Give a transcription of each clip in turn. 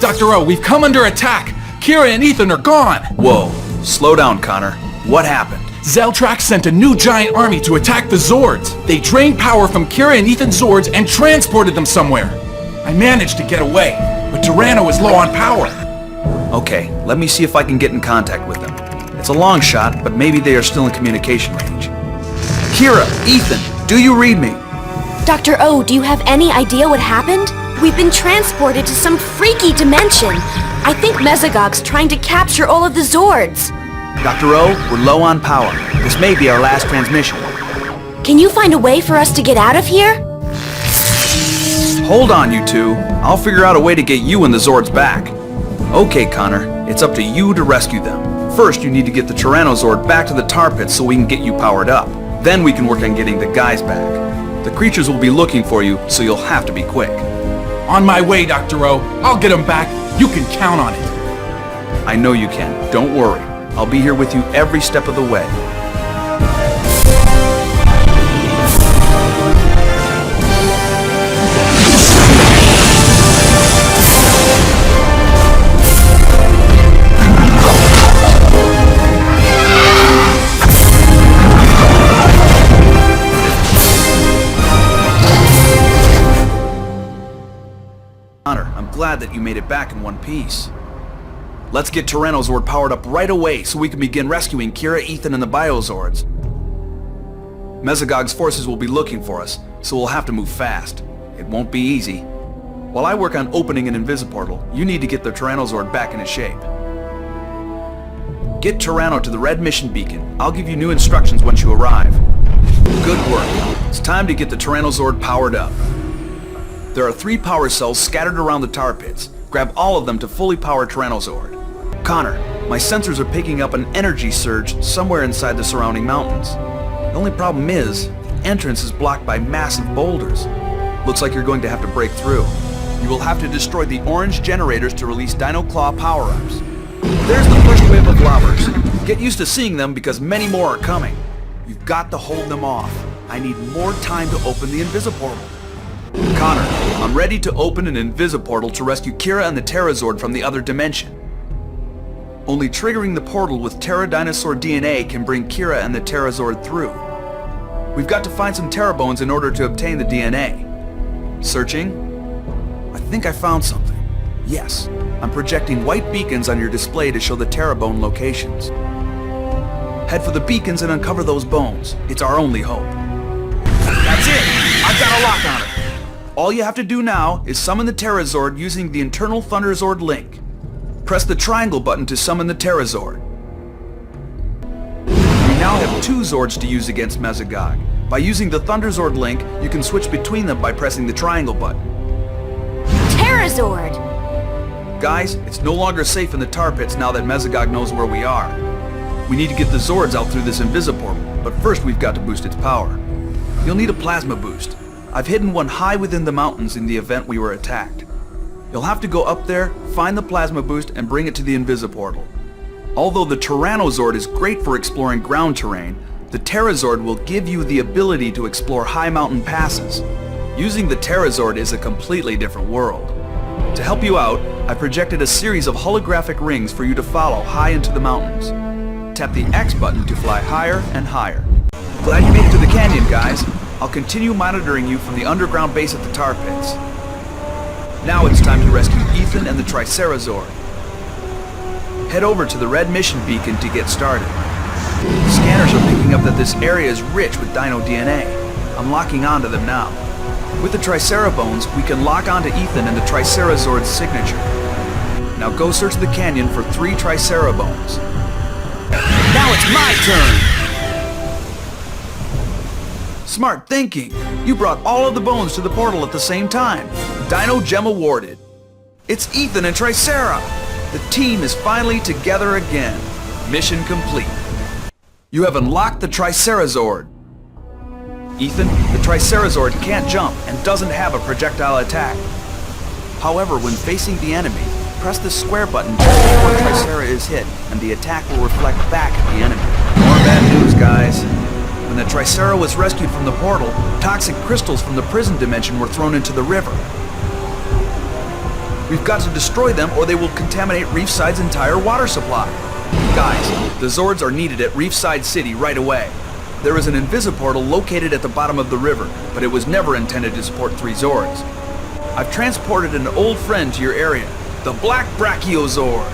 Dr. O, we've come under attack! Kira and Ethan are gone! Whoa, slow down, Connor. What happened? Zeltrax sent a new giant army to attack the Zords. They drained power from Kira and Ethan's Zords and transported them somewhere. I managed to get away, but Tyranno is low on power. Okay, let me see if I can get in contact with them. It's a long shot, but maybe they are still in communication range. Kira, Ethan, do you read me? Dr. O, do you have any idea what happened? We've been transported to some freaky dimension. I think Mesogog's trying to capture all of the Zords. Dr. O, we're low on power. This may be our last transmission. Can you find a way for us to get out of here? Hold on, you two. I'll figure out a way to get you and the Zords back. Okay, Connor, it's up to you to rescue them. First, you need to get the Tyrannosaur back to the tar pits so we can get you powered up. Then we can work on getting the guys back. The creatures will be looking for you, so you'll have to be quick. On my way, Dr. O. I'll get them back. You can count on it. I know you can. Don't worry. I'll be here with you every step of the way. I'm glad that you made it back in one piece. Let's get Tyrannosaur powered up right away so we can begin rescuing Kira, Ethan, and the Biozords. Mesogog's forces will be looking for us, so we'll have to move fast. It won't be easy. While I work on opening an Invisiportal, you need to get the Tyrannosaur back into shape. Get Tyranno to the red mission beacon. I'll give you new instructions once you arrive. Good work. It's time to get the Tyrannosaur powered up. There are 3 power cells scattered around the tar pits. Grab all of them to fully power Tyrannosaur. Connor, my sensors are picking up an energy surge somewhere inside the surrounding mountains. The only problem is, the entrance is blocked by massive boulders. Looks like you're going to have to break through. You will have to destroy the orange generators to release Dino Claw power-ups. There's the first wave of lobbers. Get used to seeing them because many more are coming. You've got to hold them off. I need more time to open the Invisiportal. Connor, I'm ready to open an Invisiportal to rescue Kira and the Terrazord from the other dimension. Only triggering the portal with Terra Dinosaur DNA can bring Kira and the Terrazord through. We've got to find some Terrabones in order to obtain the DNA. Searching? I think I found something. Yes, I'm projecting white beacons on your display to show the Terrabone locations. Head for the beacons and uncover those bones. It's our only hope. That's it! I've got a lock on it! All you have to do now is summon the Terrazord using the internal Thunderzord link. Press the triangle button to summon the Terrazord. You now have 2 Zords to use against Mesogog. By using the Thunderzord link, you can switch between them by pressing the triangle button. Terrazord! Guys, it's no longer safe in the tar pits now that Mesogog knows where we are. We need to get the Zords out through this Invisiportal, but first we've got to boost its power. You'll need a plasma boost. I've hidden one high within the mountains in the event we were attacked. You'll have to go up there, find the plasma boost, and bring it to the Invisiportal. Although the Tyrannosaur is great for exploring ground terrain, the Terrazord will give you the ability to explore high mountain passes. Using the Terrazord is a completely different world. To help you out, I projected a series of holographic rings for you to follow high into the mountains. Tap the X button to fly higher and higher. Glad you made it to the canyon, guys. I'll continue monitoring you from the underground base at the tar pits. Now it's time to rescue Ethan and the Tricerazord. Head over to the red mission beacon to get started. Scanners are picking up that this area is rich with Dino DNA. I'm locking onto them now. With the Tricerabones, we can lock onto Ethan and the Tricerazord's signature. Now go search the canyon for 3 Tricerabones. Now it's my turn! Smart thinking! You brought all of the bones to the portal at the same time. Dino Gem awarded. It's Ethan and Tricera! The team is finally together again. Mission complete. You have unlocked the Tricerazord. Ethan, the Tricerazord can't jump and doesn't have a projectile attack. However, when facing the enemy, press the square button just before Tricera is hit, and the attack will reflect back at the enemy. More bad news, guys. When the Tricera was rescued from the portal, toxic crystals from the prison dimension were thrown into the river. We've got to destroy them or they will contaminate Reefside's entire water supply. Guys, the Zords are needed at Reefside City right away. There is an invisiportal located at the bottom of the river, but it was never intended to support 3 Zords. I've transported an old friend to your area, the Black Brachiozord.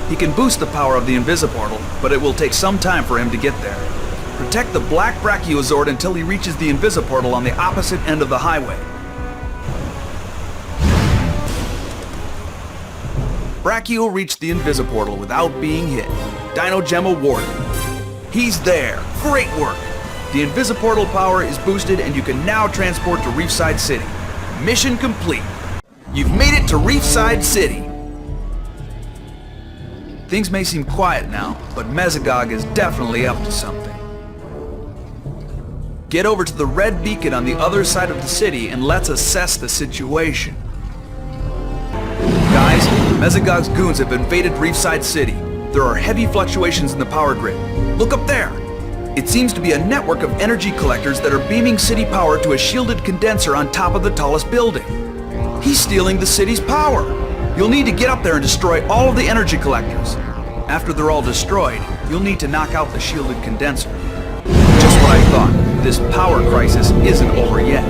He can boost the power of the invisiportal, but it will take some time for him to get there. Protect the Black Brachiozord until he reaches the invisiportal on the opposite end of the highway. Brachio reached the invisiportal without being hit. Dino Gem awarded. He's there. Great work. The invisiportal power is boosted and you can now transport to Reefside City. Mission complete. You've made it to Reefside City. Things may seem quiet now, but Mesogog is definitely up to something. Get over to the red beacon on the other side of the city and let's assess the situation. Guys, Mesogog's goons have invaded Reefside City. There are heavy fluctuations in the power grid. Look up there! It seems to be a network of energy collectors that are beaming city power to a shielded condenser on top of the tallest building. He's stealing the city's power. You'll need to get up there and destroy all of the energy collectors. After they're all destroyed, you'll need to knock out the shielded condenser. Just what I thought, this power crisis isn't over yet.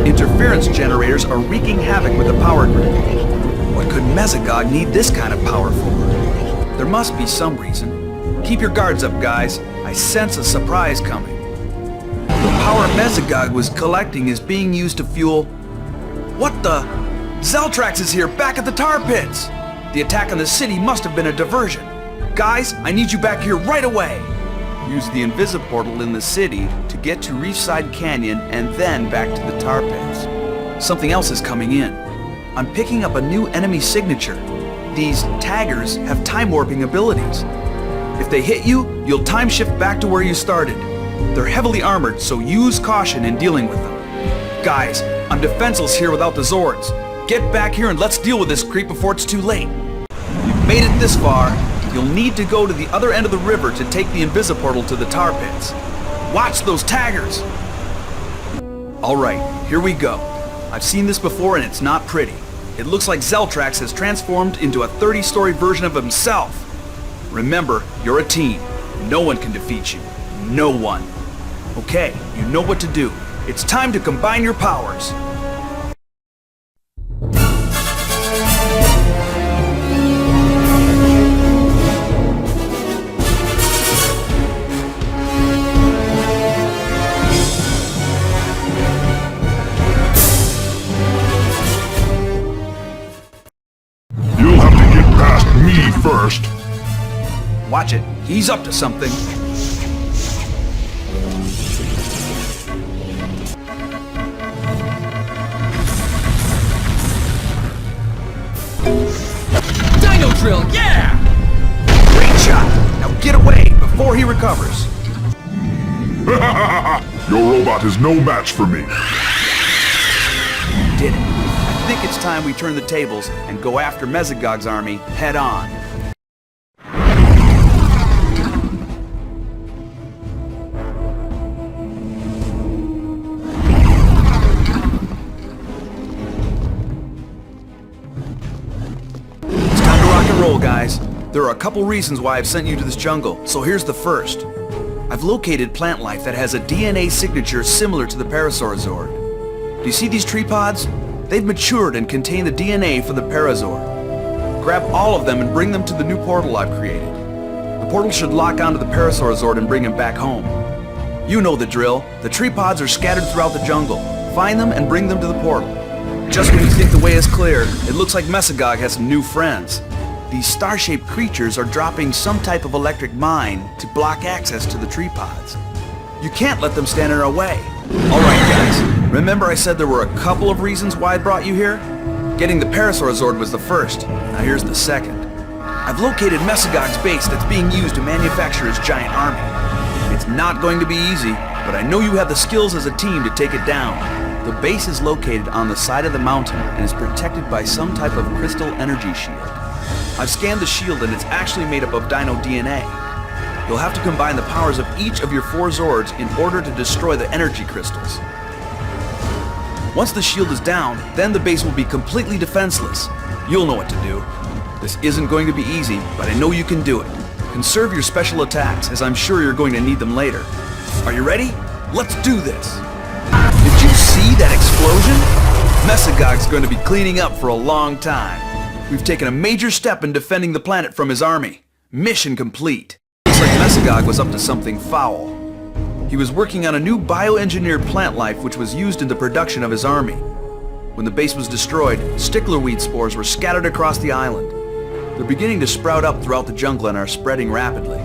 Interference generators are wreaking havoc with the power grid. What could Mesogog need this kind of power for? There must be some reason. Keep your guards up, guys. I sense a surprise coming. The power Mesogog was collecting is being used to fuel... What the? Zeltrax is here, back at the tar pits! The attack on the city must have been a diversion. Guys, I need you back here right away! Use the invisiportal in the city to get to Reefside Canyon and then back to the tar pits. Something else is coming in. I'm picking up a new enemy signature. These taggers have time warping abilities. If they hit you, you'll time shift back to where you started. They're heavily armored, so use caution in dealing with them. Guys, I'm defenseless here without the Zords. Get back here and let's deal with this creep before it's too late. You've made it this far. You'll need to go to the other end of the river to take the invisiportal to the tar pits. Watch those taggers! Alright, here we go. I've seen this before and it's not pretty. It looks like Zeltrax has transformed into a 30-story version of himself. Remember, you're a team. No one can defeat you. No one. Okay, you know what to do. It's time to combine your powers. You'll have to get past me first. Watch it. He's up to something. Dino drill, yeah! Great shot! Now get away before he recovers. Your robot is no match for me. Did it. I think it's time we turn the tables and go after Mesogog's army head on. It's time to rock and roll, guys. There are a couple reasons why I've sent you to this jungle, so here's the first. I've located plant life that has a DNA signature similar to the Parasaur-Zord. Do you see these tree pods? They've matured and contain the DNA for the Parazord. Grab all of them and bring them to the new portal I've created. The portal should lock onto the Parasaur-Zord and bring him back home. You know the drill. The tree pods are scattered throughout the jungle. Find them and bring them to the portal. Just when you think the way is clear, it looks like Mesogog has some new friends. These star-shaped creatures are dropping some type of electric mine to block access to the tree pods. You can't let them stand in our way. Alright guys, remember I said there were a couple of reasons why I brought you here? Getting the Parasaur-Zord was the first. Now here's the second. I've located Mesogog's base that's being used to manufacture his giant army. It's not going to be easy, but I know you have the skills as a team to take it down. The base is located on the side of the mountain and is protected by some type of crystal energy shield. I've scanned the shield and it's actually made up of Dino DNA. You'll have to combine the powers of each of your 4 Zords in order to destroy the energy crystals. Once the shield is down, then the base will be completely defenseless. You'll know what to do. This isn't going to be easy, but I know you can do it. Conserve your special attacks, as I'm sure you're going to need them later. Are you ready? Let's do this! Did you see that explosion? Mesagog's going to be cleaning up for a long time. We've taken a major step in defending the planet from his army. Mission complete. Looks like Mesagog was up to something foul. He was working on a new bioengineered plant life which was used in the production of his army. When the base was destroyed, sticklerweed spores were scattered across the island. They're beginning to sprout up throughout the jungle and are spreading rapidly.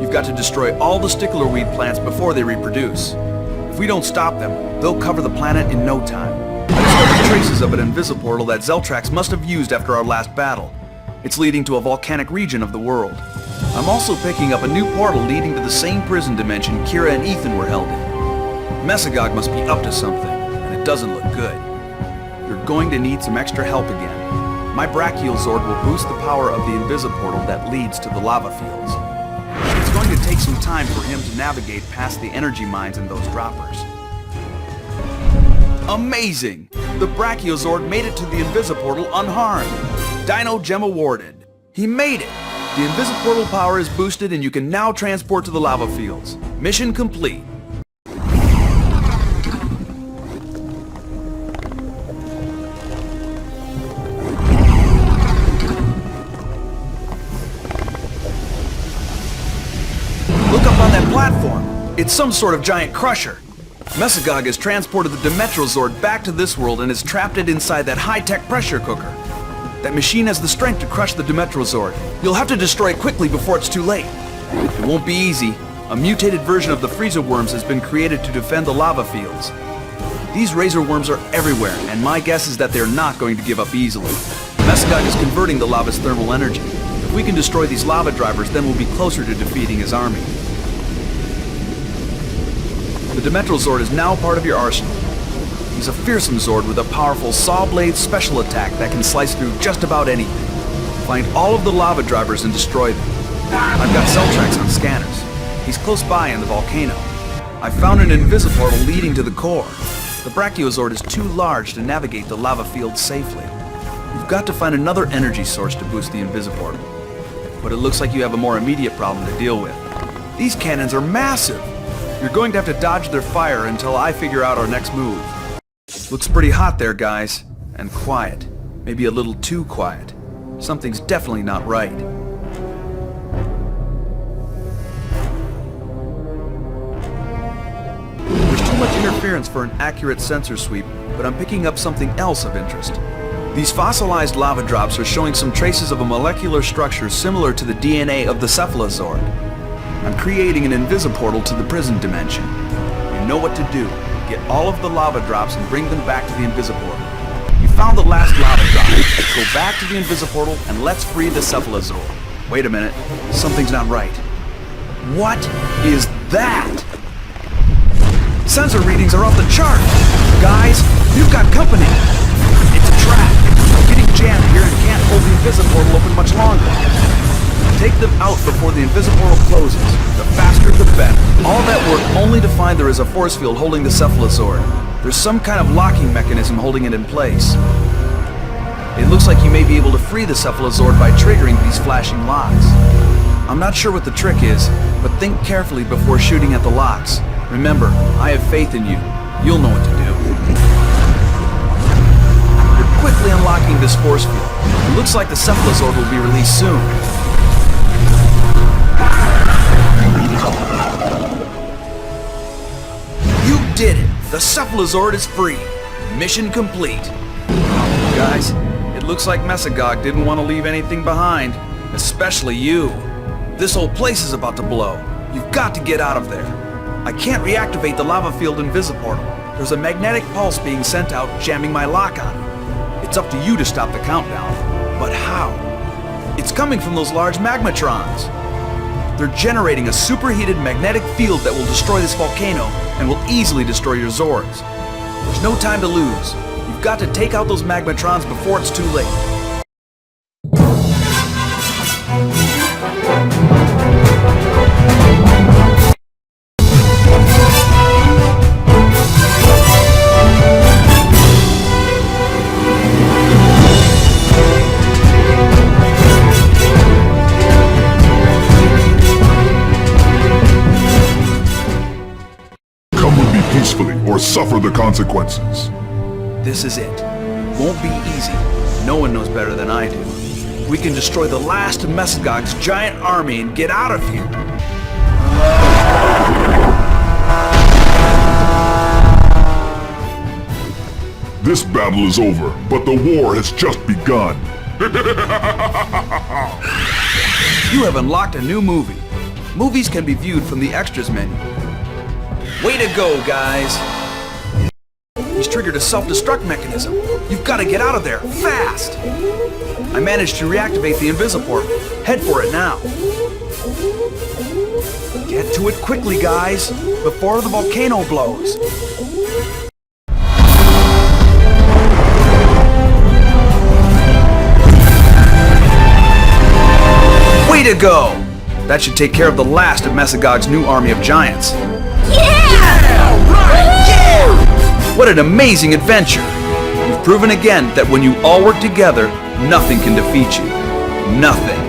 You've got to destroy all the sticklerweed plants before they reproduce. If we don't stop them, they'll cover the planet in no time. I discovered traces of an invisiportal that Zeltrax must have used after our last battle. It's leading to a volcanic region of the world. I'm also picking up a new portal leading to the same prison dimension Kira and Ethan were held in. Mesagog must be up to something, and it doesn't look good. You're going to need some extra help again. My Brachial Zord will boost the power of the invisiportal that leads to the lava fields. It's going to take some time for him to navigate past the energy mines and those droppers. Amazing! The Brachiozord made it to the invisiportal unharmed. Dino Gem awarded. He made it! The invisiportal power is boosted and you can now transport to the lava fields. Mission complete. Look up on that platform. It's some sort of giant crusher. Mesagog has transported the Dimetrozord back to this world and has trapped it inside that high-tech pressure cooker. That machine has the strength to crush the Dimetrozord. You'll have to destroy it quickly before it's too late. It won't be easy. A mutated version of the Frieza worms has been created to defend the lava fields. These razor worms are everywhere, and my guess is that they're not going to give up easily. Mesagog is converting the lava's thermal energy. If we can destroy these lava drivers, then we'll be closer to defeating his army. The Dimetrozord is now part of your arsenal. He's a fearsome Zord with a powerful saw blade special attack that can slice through just about anything. Find all of the lava drivers and destroy them. I've got Zeltrax on scanners. He's close by in the volcano. I found an invisiportal leading to the core. The Brachiozord is too large to navigate the lava field safely. You've got to find another energy source to boost the invisiportal. But it looks like you have a more immediate problem to deal with. These cannons are massive! You're going to have to dodge their fire until I figure out our next move. Looks pretty hot there, guys. And quiet. Maybe a little too quiet. Something's definitely not right. There's too much interference for an accurate sensor sweep, but I'm picking up something else of interest. These fossilized lava drops are showing some traces of a molecular structure similar to the DNA of the Cephalozord. I'm creating an invisiportal to the prison dimension. You know what to do. Get all of the lava drops and bring them back to the invisiportal. You found the last lava drop. Go back to the invisiportal and let's free the Cephalozord. Wait a minute. Something's not right. What is that? Sensor readings are off the chart. Guys, you've got company. It's a trap. I'm getting jammed here and can't hold the invisiportal open much longer. Take them out before the invisiportal closes. The faster the better. All that work only to find there is a force field holding the Cephalozord. There's some kind of locking mechanism holding it in place. It looks like you may be able to free the Cephalozord by triggering these flashing locks. I'm not sure what the trick is, but think carefully before shooting at the locks. Remember, I have faith in you. You'll know what to do. You're quickly unlocking this force field. It looks like the Cephalozord will be released soon. You did it! The Cephalozord is free! Mission complete! Guys, it looks like Mesagog didn't want to leave anything behind. Especially you. This whole place is about to blow. You've got to get out of there. I can't reactivate the lava field invisiportal. There's a magnetic pulse being sent out, jamming my lock on it. It's up to you to stop the countdown. But how? It's coming from those large magmatrons. They're generating a superheated magnetic field that will destroy this volcano and will easily destroy your Zords. There's no time to lose. You've got to take out those magmatrons before it's too late. peacefully or suffer the consequences. This is it. Won't be easy. No one knows better than I do. We can destroy the last of Mesogog's giant army and get out of here. This battle is over, but the war has just begun. You have unlocked a new movie. Movies can be viewed from the extras menu. Way to go, guys! He's triggered a self-destruct mechanism. You've got to get out of there, fast! I managed to reactivate the Invisiportal. Head for it now. Get to it quickly, guys, before the volcano blows. Way to go! That should take care of the last of Mesogog's new army of giants. Yeah! Right! Yeah! What an amazing adventure! You've proven again that when you all work together, nothing can defeat you. Nothing.